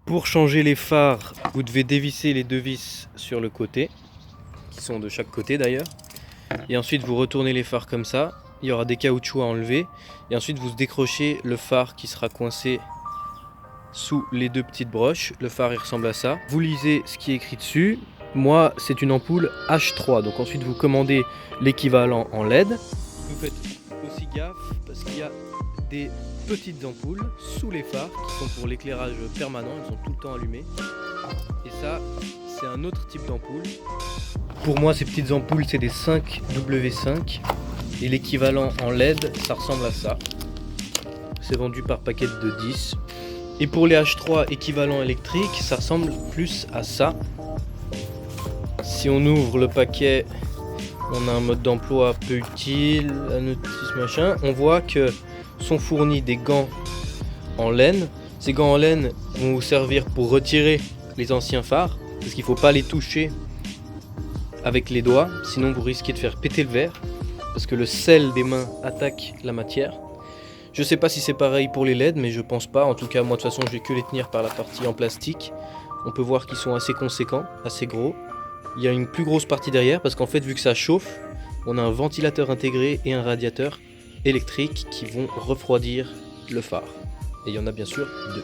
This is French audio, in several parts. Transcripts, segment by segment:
Pour changer les phares, vous devez dévisser les deux vis sur le côté, qui sont de chaque côté d'ailleurs. Et ensuite vous retournez les phares comme ça, il y aura des caoutchoucs à enlever. Et ensuite vous décrochez le phare qui sera coincé sous les deux petites broches. Le phare il ressemble à ça. Vous lisez ce qui est écrit dessus. Moi c'est une ampoule H3, donc ensuite vous commandez l'équivalent en LED. Vous faites aussi gaffe parce qu'il y a des petites ampoules sous les phares qui sont pour l'éclairage permanent, elles sont tout le temps allumées. Et ça c'est un autre type d'ampoule. Pour moi ces petites ampoules c'est des 5W5 et l'équivalent en LED ça ressemble à ça. C'est vendu par paquet de 10. Et pour les H3 équivalents électriques ça ressemble plus à ça. Si on ouvre le paquet, on a un mode d'emploi peu utile, la notice machin. On voit que sont fournis des gants en laine. Ces gants en laine vont vous servir pour retirer les anciens phares, parce qu'il ne faut pas les toucher avec les doigts, sinon vous risquez de faire péter le verre, parce que le sel des mains attaque la matière. Je sais pas si c'est pareil pour les LED, mais je pense pas. En tout cas, moi de toute façon, je vais que les tenir par la partie en plastique. On peut voir qu'ils sont assez conséquents, assez gros. Il y a une plus grosse partie derrière parce qu'en fait vu que ça chauffe, on a un ventilateur intégré et un radiateur électrique qui vont refroidir le phare. Et il y en a bien sûr deux.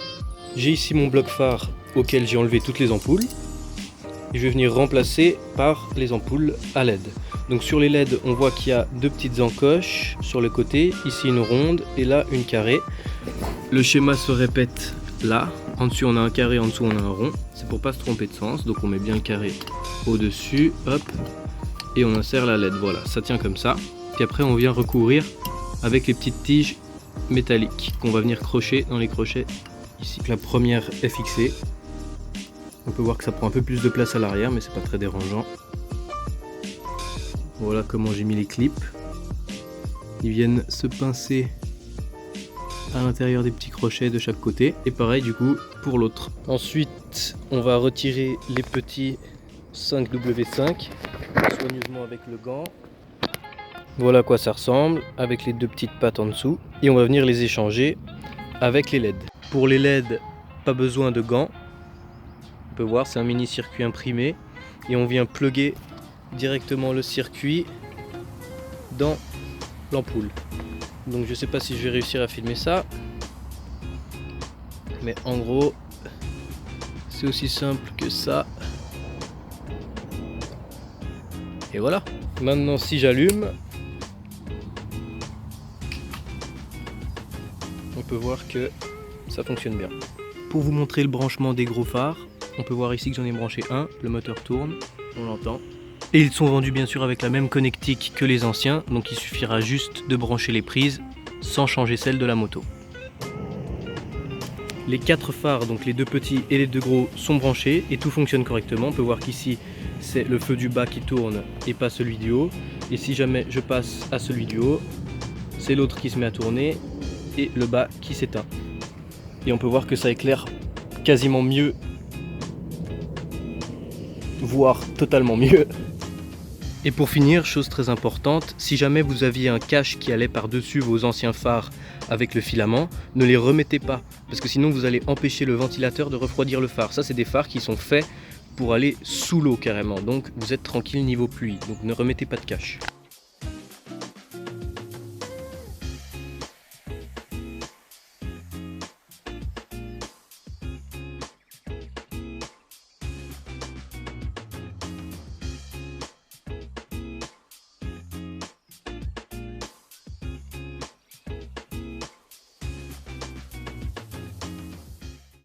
J'ai ici mon bloc phare auquel j'ai enlevé toutes les ampoules. Et je vais venir remplacer par les ampoules à LED. Donc sur les LED on voit qu'il y a deux petites encoches sur le côté, ici une ronde et là une carrée. Le schéma se répète là, en dessus on a un carré, en dessous on a un rond. C'est pour pas se tromper de sens, donc on met bien le carré au-dessus, hop, et on insère la LED, voilà, ça tient comme ça. Puis après on vient recouvrir avec les petites tiges métalliques qu'on va venir crocher dans les crochets ici. La première est fixée. On peut voir que ça prend un peu plus de place à l'arrière, mais c'est pas très dérangeant. Voilà comment j'ai mis les clips. Ils viennent se pincer à l'intérieur des petits crochets de chaque côté. Et pareil du coup pour l'autre. Ensuite, on va retirer les petits 5W5 soigneusement avec le gant. Voilà à quoi ça ressemble avec les deux petites pattes en dessous. Et on va venir les échanger avec les LED. Pour les LED, pas besoin de gants. On peut voir, c'est un mini circuit imprimé et on vient plugger directement le circuit dans l'ampoule. Donc je sais pas si je vais réussir à filmer ça, mais en gros c'est aussi simple que ça. Et voilà. Maintenant si j'allume, on peut voir que ça fonctionne bien. Pour vous montrer le branchement des gros phares, on peut voir ici que j'en ai branché un, le moteur tourne, on l'entend. Et ils sont vendus bien sûr avec la même connectique que les anciens, donc il suffira juste de brancher les prises sans changer celle de la moto. Les 4 phares, donc les deux petits et les deux gros, sont branchés et tout fonctionne correctement. On peut voir qu'ici c'est le feu du bas qui tourne et pas celui du haut. Et si jamais je passe à celui du haut, c'est l'autre qui se met à tourner et le bas qui s'éteint. Et on peut voir que ça éclaire quasiment mieux, voire totalement mieux. Et pour finir, chose très importante, si jamais vous aviez un cache qui allait par-dessus vos anciens phares avec le filament, ne les remettez pas, parce que sinon vous allez empêcher le ventilateur de refroidir le phare. Ça c'est des phares qui sont faits pour aller sous l'eau carrément, donc vous êtes tranquille niveau pluie, donc ne remettez pas de cache.